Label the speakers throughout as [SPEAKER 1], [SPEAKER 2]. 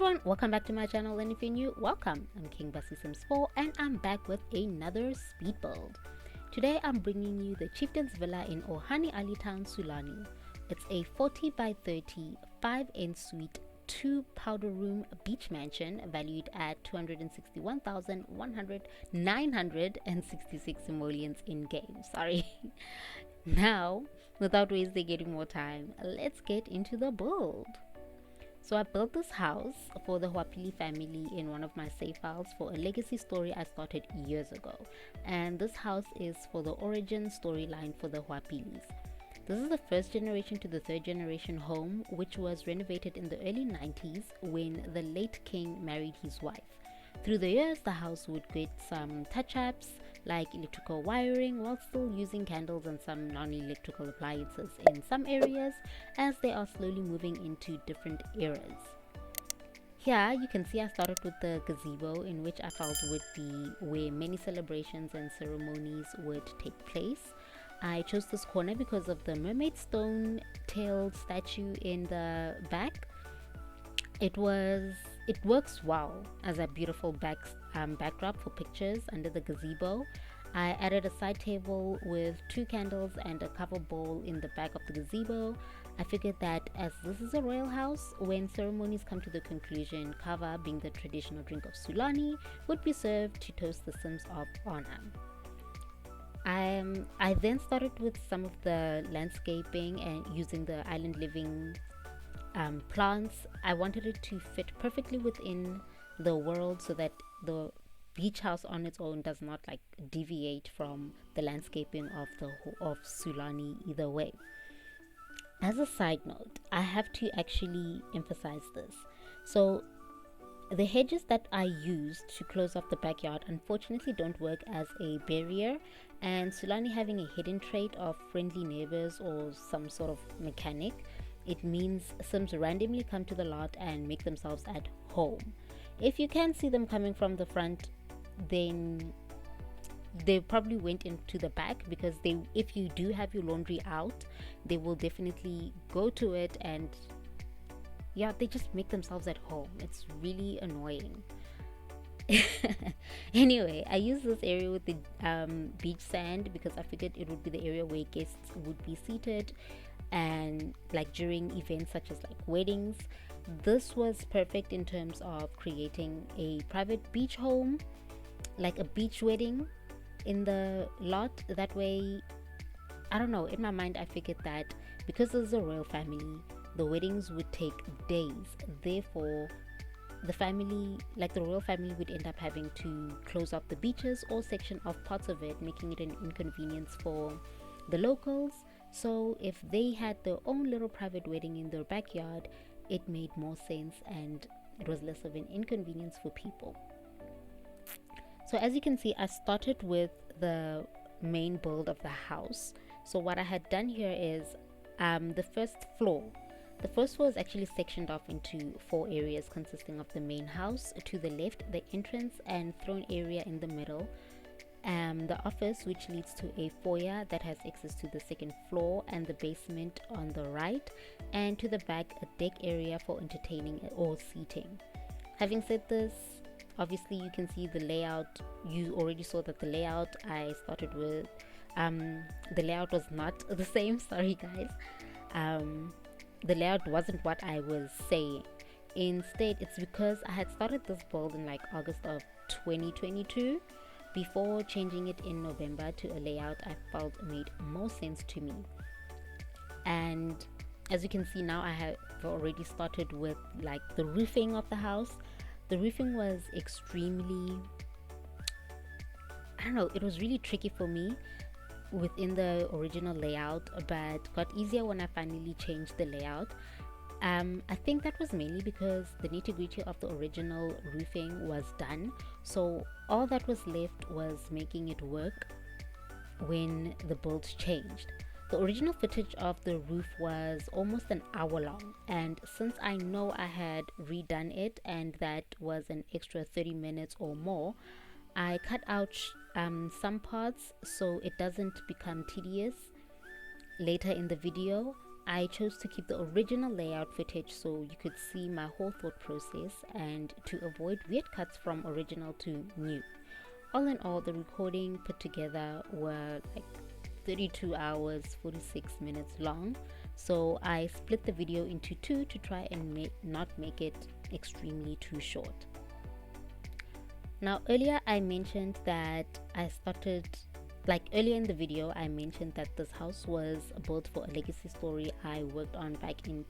[SPEAKER 1] everyone, welcome back to my channel, and if you're new, welcome. I'm King Bussy Sims 4 and I'm back with another speed build. Today I'm bringing you the Chieftain's Villa in Ohani'Ali town, Sulani. It's a 40 by 30 5 suite 2 powder room beach mansion valued at 261,966 simoleons in game. Sorry. Now, without wasting any more time, let's get into the build. So I built this house for the Ohani'Ali family in one of my save files for a legacy story I started years ago, and this house is for the origin storyline for the Ohani'Alis. This is the first generation to the third generation home, which was renovated in the early 90s when the late king married his wife. Through the years, the house would get some touch-ups like electrical wiring while still using candles and some non-electrical appliances in some areas, as they are slowly moving into different eras. Here you can see I started with the gazebo, in which I felt would be where many celebrations and ceremonies would take place. I chose this corner because of the mermaid stone tailed statue in the back. It works well as a beautiful backdrop for pictures under the gazebo. I added a side table with 2 candles and a cover bowl in the back of the gazebo. I figured that as this is a royal house, when ceremonies come to the conclusion, kava, being the traditional drink of Sulani, would be served to toast the Sims of honor. I then started with some of the landscaping and using the island living plants. I wanted it to fit perfectly within the world so that the beach house on its own does not like deviate from the landscaping of Sulani either way. As a side note, I have to actually emphasize this. So the hedges that I used to close off the backyard unfortunately don't work as a barrier, and Sulani having a hidden trait of friendly neighbors or some sort of mechanic, it means Sims randomly come to the lot and make themselves at home. If you can see them coming from the front, then they probably went into the back, because if you do have your laundry out, they will definitely go to it, and yeah, they just make themselves at home. It's really annoying. Anyway, I used this area with the beach sand because I figured it would be the area where guests would be seated, and like during events such as like weddings. This was perfect in terms of creating a private beach home, like a beach wedding in the lot. That way, I don't know, in my mind I figured that because this is a royal family, the weddings would take days. Therefore, the royal family would end up having to close up the beaches or section of parts of it, making it an inconvenience for the locals. So if they had their own little private wedding in their backyard, it made more sense and it was less of an inconvenience for people. So as you can see, I started with the main build of the house. So what I had done here is the first floor is actually sectioned off into 4 areas consisting of the main house to the left, the entrance and throne area in the middle, the office, which leads to a foyer that has access to the 2nd floor, and the basement on the right, and to the back a deck area for entertaining or seating. Having said this, obviously you can see the layout. You already saw that the layout I started with, the layout was not the same. Sorry guys, the layout wasn't what I was saying. Instead, it's because I had started this build in like August of 2022 before changing it in November to a layout I felt made more sense to me. And as you can see now, I have already started with like the roofing of the house. The roofing was extremely, I don't know, it was really tricky for me within the original layout, but got easier when I finally changed the layout. I think that was mainly because the nitty-gritty of the original roofing was done, so all that was left was making it work when the build changed. The original footage of the roof was almost an hour long, and since I know I had redone it and that was an extra 30 minutes or more, I cut out some parts so it doesn't become tedious later in the video. I chose to keep the original layout footage so you could see my whole thought process and to avoid weird cuts from original to new. All in all, the recording put together were like 32 hours 46 minutes long, so I split the video into two to try and not make it extremely too short. Now earlier I mentioned that earlier in the video I mentioned that this house was built for a legacy story I worked on back in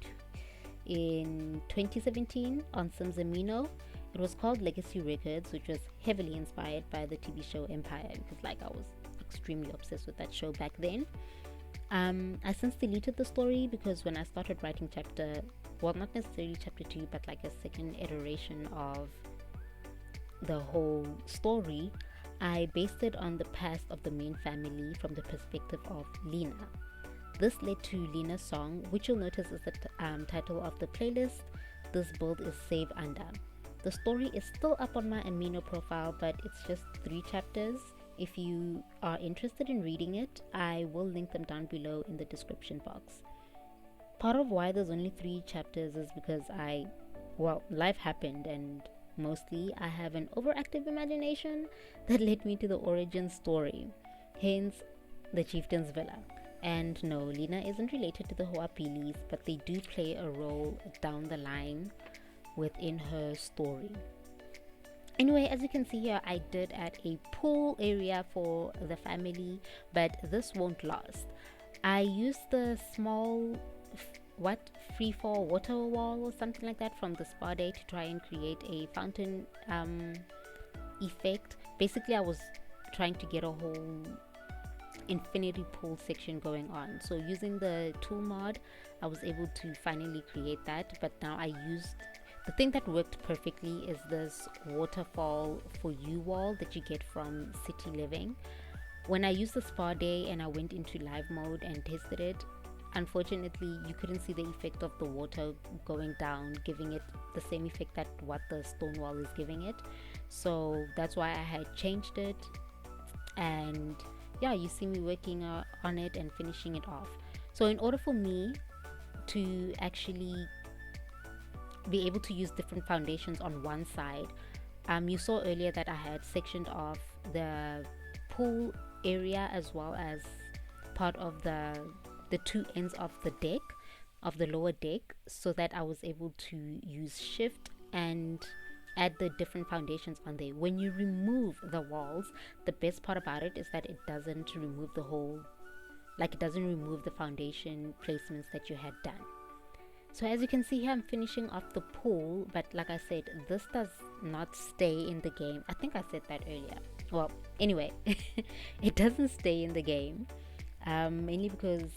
[SPEAKER 1] 2017 on Sims Amino. It was called Legacy Records, which was heavily inspired by the TV show Empire, because I was extremely obsessed with that show back then. I since deleted the story because when I started writing not necessarily chapter 2, but like a second iteration of the whole story, I based it on the past of the main family from the perspective of Lena. This led to Lena's song, which you'll notice is the title of the playlist this build is saved under. The story is still up on my Amino profile, but it's just 3 chapters. If you are interested in reading it, I will link them down below in the description box. Part of why there's only 3 chapters is because life happened, and mostly I have an overactive imagination that led me to the origin story, hence the Chieftain's villa. And no, Lena isn't related to the Ohani'Alis, but they do play a role down the line within her story. Anyway, as you can see here, I did add a pool area for the family, but this won't last. I used the small free fall water wall or something like that from the spa day to try and create a fountain effect. Basically, I was trying to get a whole infinity pool section going on, so using the tool mod I was able to finally create that. But now the thing that worked perfectly is this waterfall for you wall that you get from City Living. When I used the spa day and I went into live mode and tested it, unfortunately you couldn't see the effect of the water going down, giving it the same effect that what the stone wall is giving it. So that's why I had changed it, and yeah, you see me working on it and finishing it off. So in order for me to actually be able to use different foundations on one side, you saw earlier that I had sectioned off the pool area as well as part of the 2 ends of the deck, of the lower deck, so that I was able to use shift and add the different foundations on there. When you remove the walls, the best part about it is that it doesn't remove the foundation placements that you had done. So as you can see here, I'm finishing off the pool, but like I said, this does not stay in the game. I think I said that earlier. Well, anyway, it doesn't stay in the game, mainly because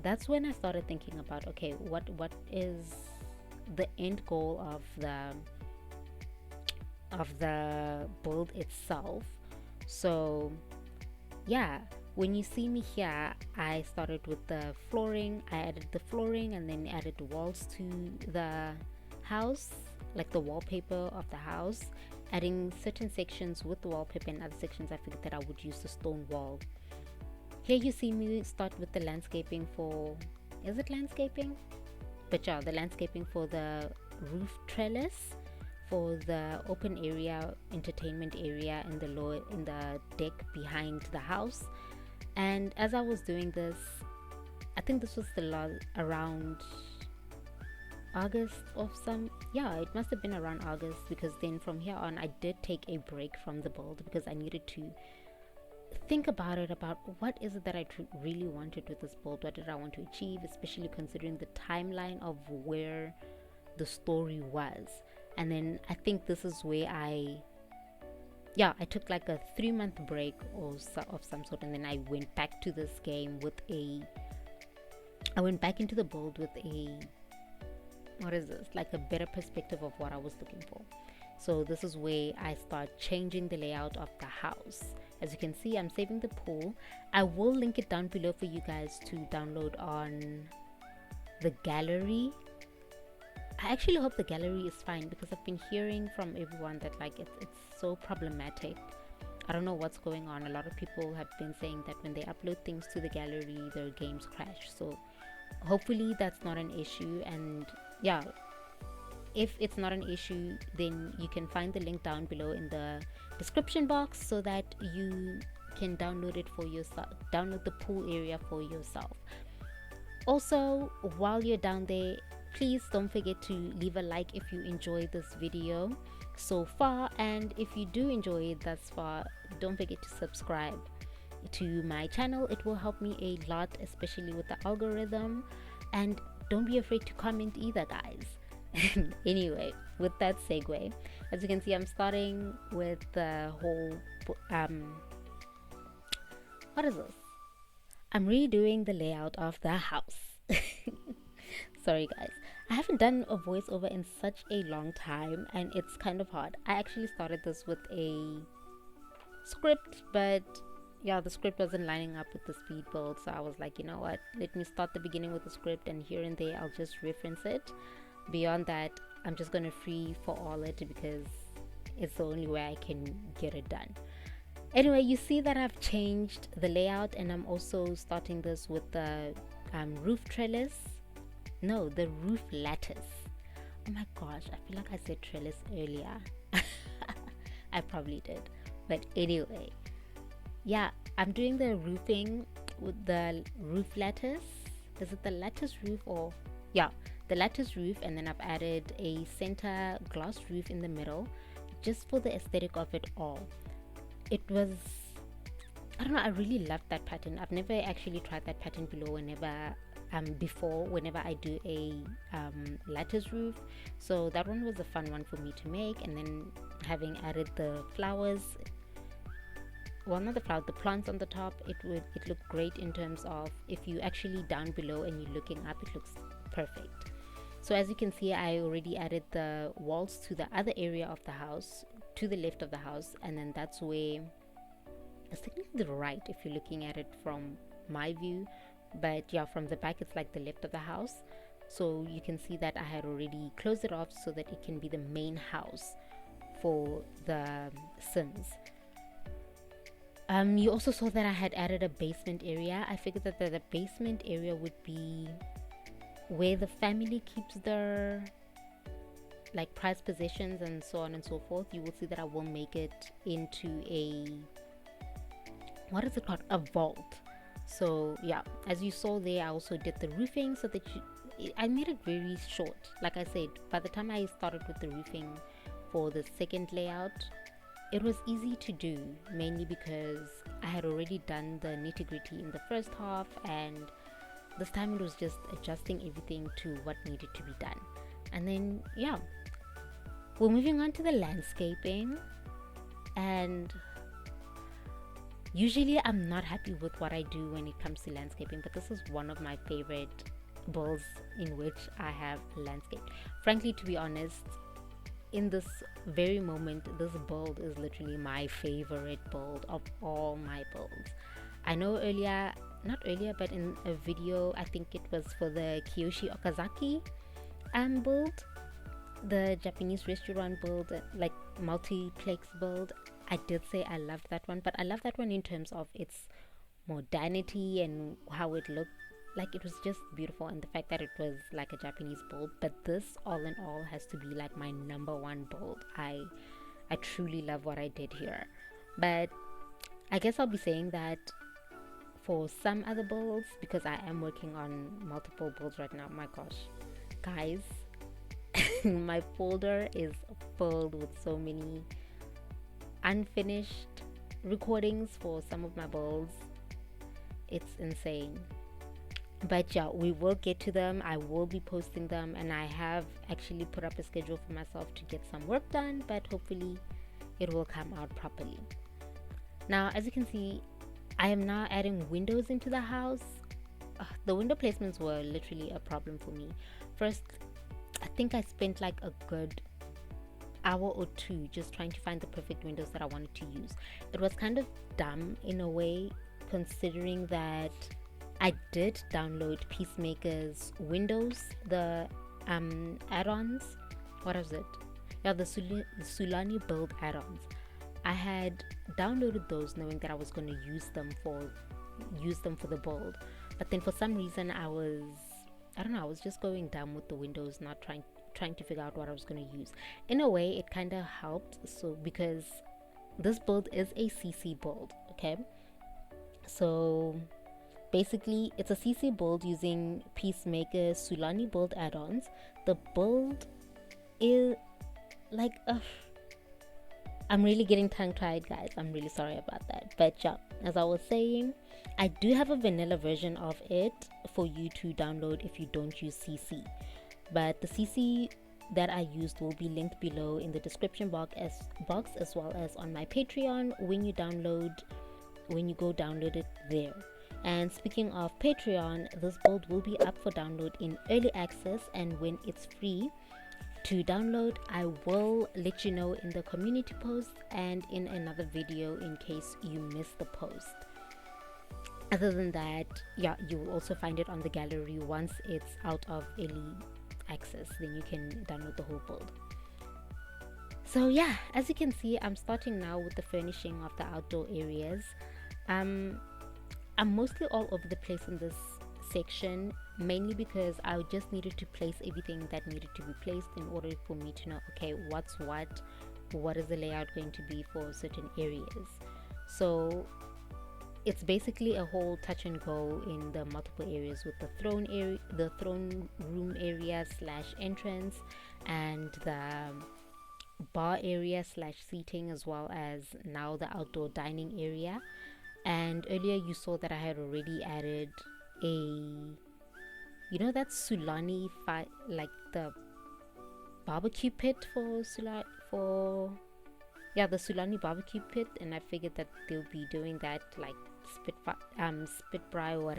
[SPEAKER 1] that's when I started thinking about, okay, what is the end goal of the build itself. So yeah, when you see me here, I started with the flooring. I added the flooring and then added the walls to the house, like the wallpaper of the house, adding certain sections with the wallpaper, and other sections I figured that I would use the stone wall. Here you see me start with the landscaping for, is it landscaping? But yeah, the landscaping for the roof trellis, for the open area, entertainment area in the deck behind the house. And as I was doing this, I think this was around August it must have been around August, because then from here on I did take a break from the build because I needed to think about what is it that I really wanted with this build. What did I want to achieve, especially considering the timeline of where the story was. And then I think this is where I took like a 3-month break of some sort, and then I went back to this game I went back into the build with like a better perspective of what I was looking for. So this is where I start changing the layout of the house. As you can see, I'm saving the pool. I will link it down below for you guys to download on the gallery. I actually hope the gallery is fine, because I've been hearing from everyone that like it's so problematic. I don't know what's going on. A lot of people have been saying that when they upload things to the gallery, their games crash. So hopefully that's not an issue. And yeah, if it's not an issue, then you can find the link down below in the description box so that you can download it for yourself, download the pool area for yourself. Also, while you're down there, please don't forget to leave a like if you enjoyed this video so far, and if you do enjoy it thus far, don't forget to subscribe to my channel. It will help me a lot, especially with the algorithm. And don't be afraid to comment either, guys. Anyway, with that segue, as you can see, I'm starting with the whole what is this? I'm redoing the layout of the house. Sorry guys, I haven't done a voiceover in such a long time and it's kind of hard. I actually started this with a script, but yeah, the script wasn't lining up with the speed build, so I was like, you know what, let me start the beginning with the script, and here and there I'll just reference it. Beyond that, I'm just gonna free for all it because it's the only way I can get it done. Anyway, you see that I've changed the layout, and I'm also starting this with the roof trellis. No, the roof lattice. Oh my gosh, I feel like I said trellis earlier. I probably did. But anyway, yeah, I'm doing the roofing with the roof lattice. Is it the lattice roof or... Yeah, the lattice roof, and then I've added a center glass roof in the middle just for the aesthetic of it all. It was, I don't know, I really loved that pattern. I've never actually tried that pattern below whenever I do a lattice roof, so that one was a fun one for me to make. And then having added the flowers, well, not the flowers, the plants on the top, it looked great in terms of, if you actually down below and you're looking up, it looks perfect. So as you can see, I already added the walls to the other area of the house, to the left of the house, and then that's where it's technically the right if you're looking at it from my view, but yeah, from the back it's like the left of the house. So you can see that I had already closed it off so that it can be the main house for the Sims. You also saw that I had added a basement area. I figured that the basement area would be where the family keeps their like prized possessions and so on and so forth. You will see that I will make it into a, what is it called, a vault. So yeah, as you saw there, I also did the roofing so that I made it very short. Like I said, by the time I started with the roofing for the second layout, it was easy to do, mainly because I had already done the nitty-gritty in the first half, and this time it was just adjusting everything to what needed to be done. And then yeah, we're moving on to the landscaping, and usually I'm not happy with what I do when it comes to landscaping, but this is one of my favorite builds in which I have landscaped. Frankly, to be honest, in this very moment, this build is literally my favorite build of all my builds. I know not earlier, but in a video, I think it was for the Kiyoshi Okazaki build, the Japanese restaurant build, like multiplex build, I did say I loved that one, but I love that one in terms of its modernity and how it looked. Like, it was just beautiful, and the fact that it was like a Japanese build. But this, all in all, has to be like my #1 build. I truly love what I did here. But I guess I'll be saying that for some other builds, because I am working on multiple builds right now. My gosh, guys, my folder is filled with so many unfinished recordings for some of my builds. It's insane. But yeah, we will get to them. I will be posting them, and I have actually put up a schedule for myself to get some work done, but hopefully it will come out properly. Now, as you can see, I am now adding windows into the house. The window placements were literally a problem for me. First, I think I spent like a good hour or two just trying to find the perfect windows that I wanted to use. It was kind of dumb in a way, considering that I did download Peacemaker's Windows, the add-ons. What is it? Yeah, the Sulani build add-ons. I had downloaded those knowing that I was going to use them for the build, but then for some reason I was I don't know, I was just going dumb with the windows, not trying to figure out what I was going to use. In a way, it kind of helped, so because this build is a CC build, okay? So basically, it's a CC build using Peacemaker Sulani build add-ons. The build is like, I'm really getting tongue-tied, guys. I'm really sorry about that. But yeah, as I was saying, I do have a vanilla version of it for you to download if you don't use CC. But the CC that I used will be linked below in the description box as well as on my Patreon when you go download it there. And speaking of Patreon, this build will be up for download in early access, and when it's free to download, I will let you know in the community post and in another video in case you missed the post. Other than that, yeah, you will also find it on the gallery once it's out of early access. Then you can download the whole build. So yeah, as you can see, I'm starting now with the furnishing of the outdoor areas. I'm mostly all over the place in this section, mainly because I just needed to place everything that needed to be placed in order for me to know, okay, what's what is the layout going to be for certain areas. So it's basically a whole touch and go in the multiple areas, with the throne room area / entrance, and the bar area / seating, as well as now the outdoor dining area. And earlier you saw that I had already added that Sulani like the barbecue pit for the Sulani barbecue pit, and I figured that they'll be doing that, like spit fry or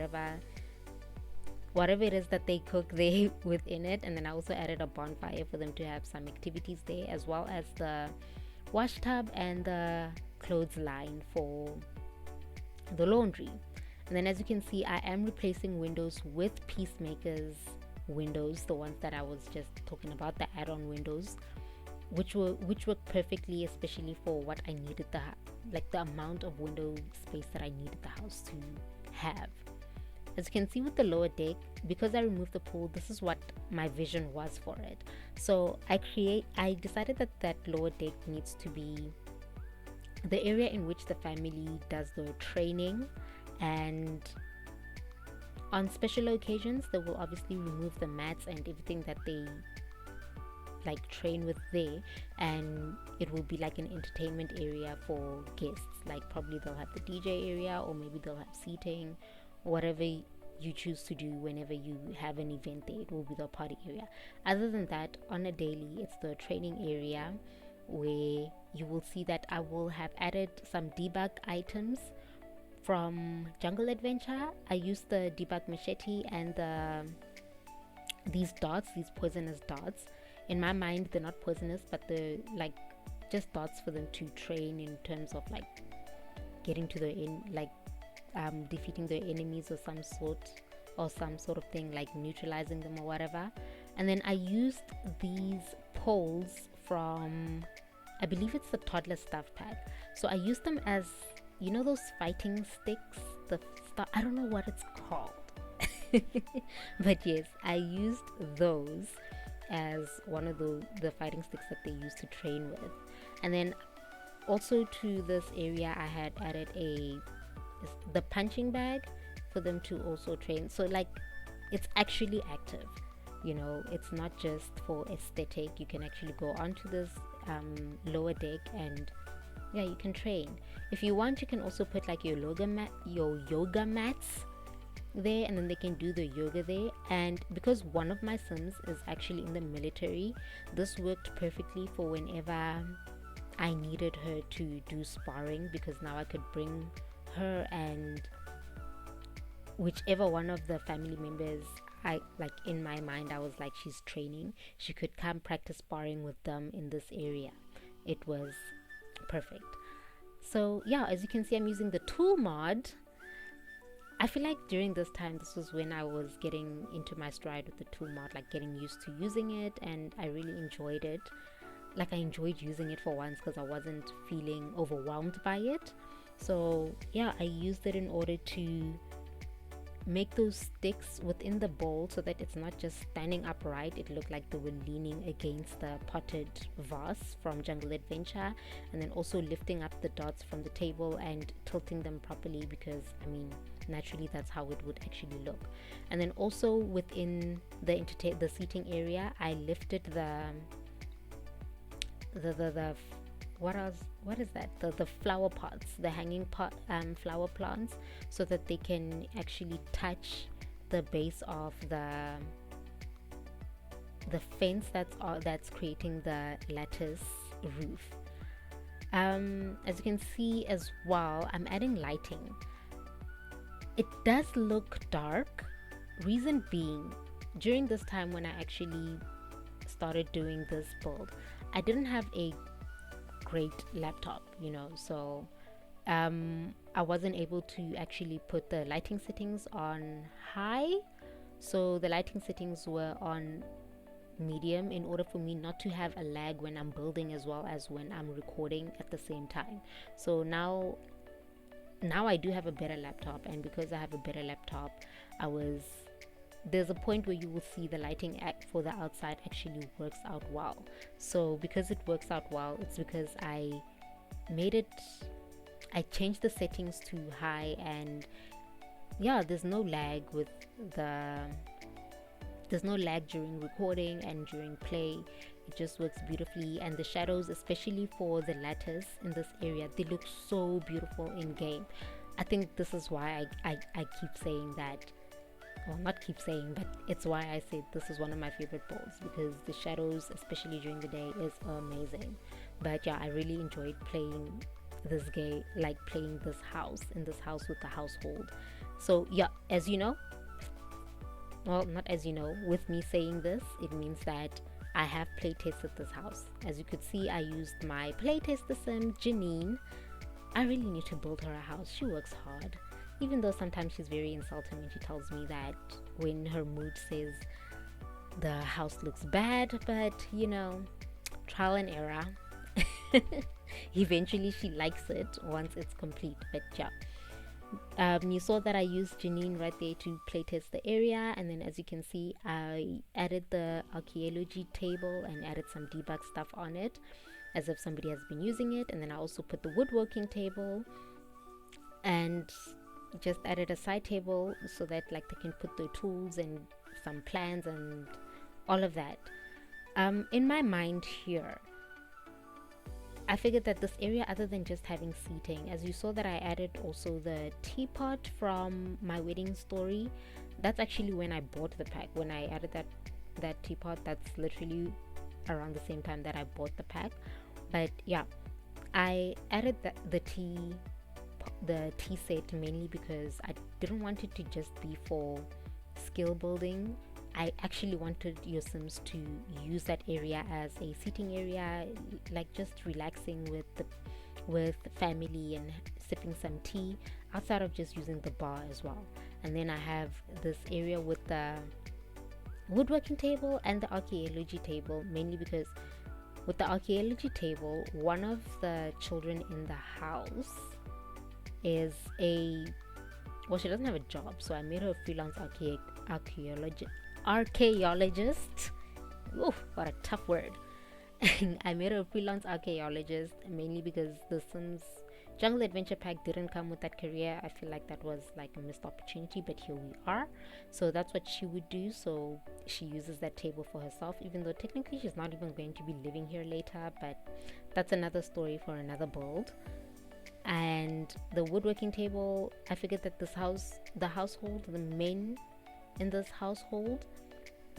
[SPEAKER 1] whatever it is that they cook there within it. And then I also added a bonfire for them to have some activities there, as well as the wash tub and the clothesline for the laundry. And then as you can see, I am replacing windows with Peacemaker's windows, the ones that I was just talking about, the add-on windows, which work perfectly, especially for what I needed, the amount of window space that I needed the house to have. As you can see with the lower deck, because I removed the pool, this is what my vision was for it. So I decided that lower deck needs to be the area in which the family does their training, and on special occasions they will obviously remove the mats and everything that they like train with there, and it will be like an entertainment area for guests. Like probably they'll have the DJ area, or maybe they'll have seating, whatever you choose to do. Whenever you have an event there, it will be the party area. Other than that, on a daily, it's the training area, where you will see that I will have added some debug items from Jungle Adventure. I used the debug machete and these poisonous dots. In my mind, they're not poisonous, but they're like just dots for them to train in terms of like getting to the end, like defeating their enemies or some sort of thing, like neutralizing them or whatever. And then I used these poles from, I believe it's the toddler stuff pack. So I used them as, those fighting sticks, I don't know what it's called. But yes, I used those as one of the fighting sticks that they used to train with. And then also to this area I had added the punching bag for them to also train. So like it's actually active, it's not just for aesthetic. You can actually go onto this lower deck and you can train. If you want, you can also put like your yoga mats there, and then they can do the yoga there. And because one of my Sims is actually in the military, this worked perfectly for whenever I needed her to do sparring, because now I could bring her and whichever one of the family members I like, in my mind I was like, she's training, she could come practice sparring with them in this area. It was perfect. So yeah, as you can see, I'm using the tool mod. I feel like during this time, this was when I was getting into my stride with the tool mod, like getting used to using it, and I really enjoyed it. Like I enjoyed using it for once because I wasn't feeling overwhelmed by it. So yeah, I used it in order to make those sticks within the bowl so that it's not just standing upright. It looked like they were leaning against the potted vase from Jungle Adventure, and then also lifting up the dots from the table and tilting them properly, because I mean naturally that's how it would actually look. And then also within the seating area, I lifted the what is that, the flower pots, the hanging pot flower plants, so that they can actually touch the base of the fence that's creating the lattice roof. As you can see as well, I'm adding lighting. It does look dark, reason being, during this time when I actually started doing this build, I didn't have a great laptop, you know, so I wasn't able to actually put the lighting settings on high, so the lighting settings were on medium in order for me not to have a lag when I'm building as well as when I'm recording at the same time. So now I do have a better laptop, and because I have a better laptop, there's a point where you will see the lighting for the outside actually works out well. So because it works out well, it's because I changed the settings to high, and yeah, there's no lag during recording and during play. It just works beautifully. And the shadows, especially for the lattice in this area, they look so beautiful in game. I think this is why I keep saying that, well, not keep saying, but it's why I say this is one of my favorite builds, because the shadows, especially during the day, is amazing. But yeah, I really enjoyed playing this game, like playing this house with the household. So yeah, as you know, well, not as you know, with me saying this, it means that I have playtested this house. As you could see, I used my playtester sim, Janine. I really need to build her a house. She works hard, even though sometimes she's very insulting when she tells me that when her mood says the house looks bad, but you know, trial and error. Eventually she likes it once it's complete. But yeah, you saw that I used Janine right there to playtest the area, and then as you can see, I added the archaeology table and added some debug stuff on it as if somebody has been using it. And then I also put the woodworking table and just added a side table so that like they can put their tools and some plans and all of that. In my mind here, I figured that this area, other than just having seating, as you saw that I added also the teapot from my wedding story. That's actually when I bought the pack. When I added that teapot, that's literally around the same time that I bought the pack. But yeah, I added the tea set mainly because I didn't want it to just be for skill building. I actually wanted your Sims to use that area as a seating area, like just relaxing with family and sipping some tea outside of just using the bar as well. And then I have this area with the woodworking table and the archaeology table, mainly because with the archaeology table, one of the children in the house is she doesn't have a job, so I made her a freelance archaeologist. Ooh, what a tough word. I made her a freelance archaeologist mainly because the Sims Jungle Adventure Pack didn't come with that career. I feel like that was like a missed opportunity, but here we are. So that's what she would do. So she uses that table for herself, even though technically she's not even going to be living here later, but that's another story for another build. And the woodworking table, I figured that the men in this household,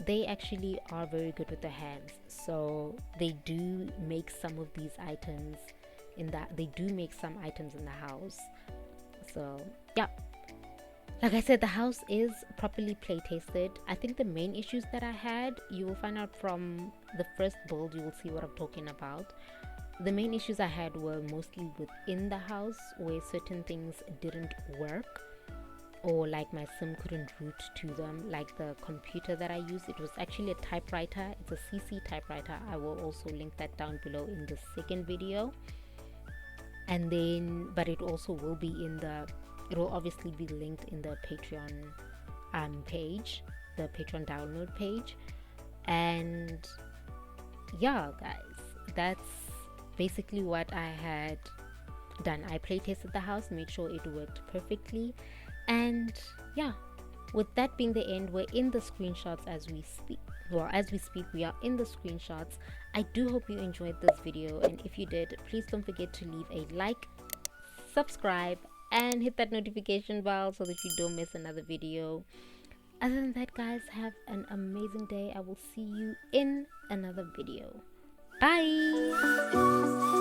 [SPEAKER 1] they actually are very good with their hands, so they do make some of these items they do make some items in the house. So yeah, like I said, the house is properly play tested. I think the main issues that I had, you will find out from the first build, you will see what I'm talking about. The main issues I had were mostly within the house, where certain things didn't work, or like my sim couldn't root to them. Like the computer that I used, it was actually a typewriter. It's a CC typewriter. I will also link that down below in the second video. And then, but it also will be it will obviously be linked in the Patreon page, the Patreon download page. And yeah, guys, that's basically what I had done. I play tested the house, made sure it worked perfectly, and yeah, with that being the end, we're in the screenshots as we speak. Well, as we speak, we are in the screenshots. I do hope you enjoyed this video, and if you did, please don't forget to leave a like, subscribe, and hit that notification bell so that you don't miss another video. Other than that, guys, have an amazing day. I will see you in another video. Bye.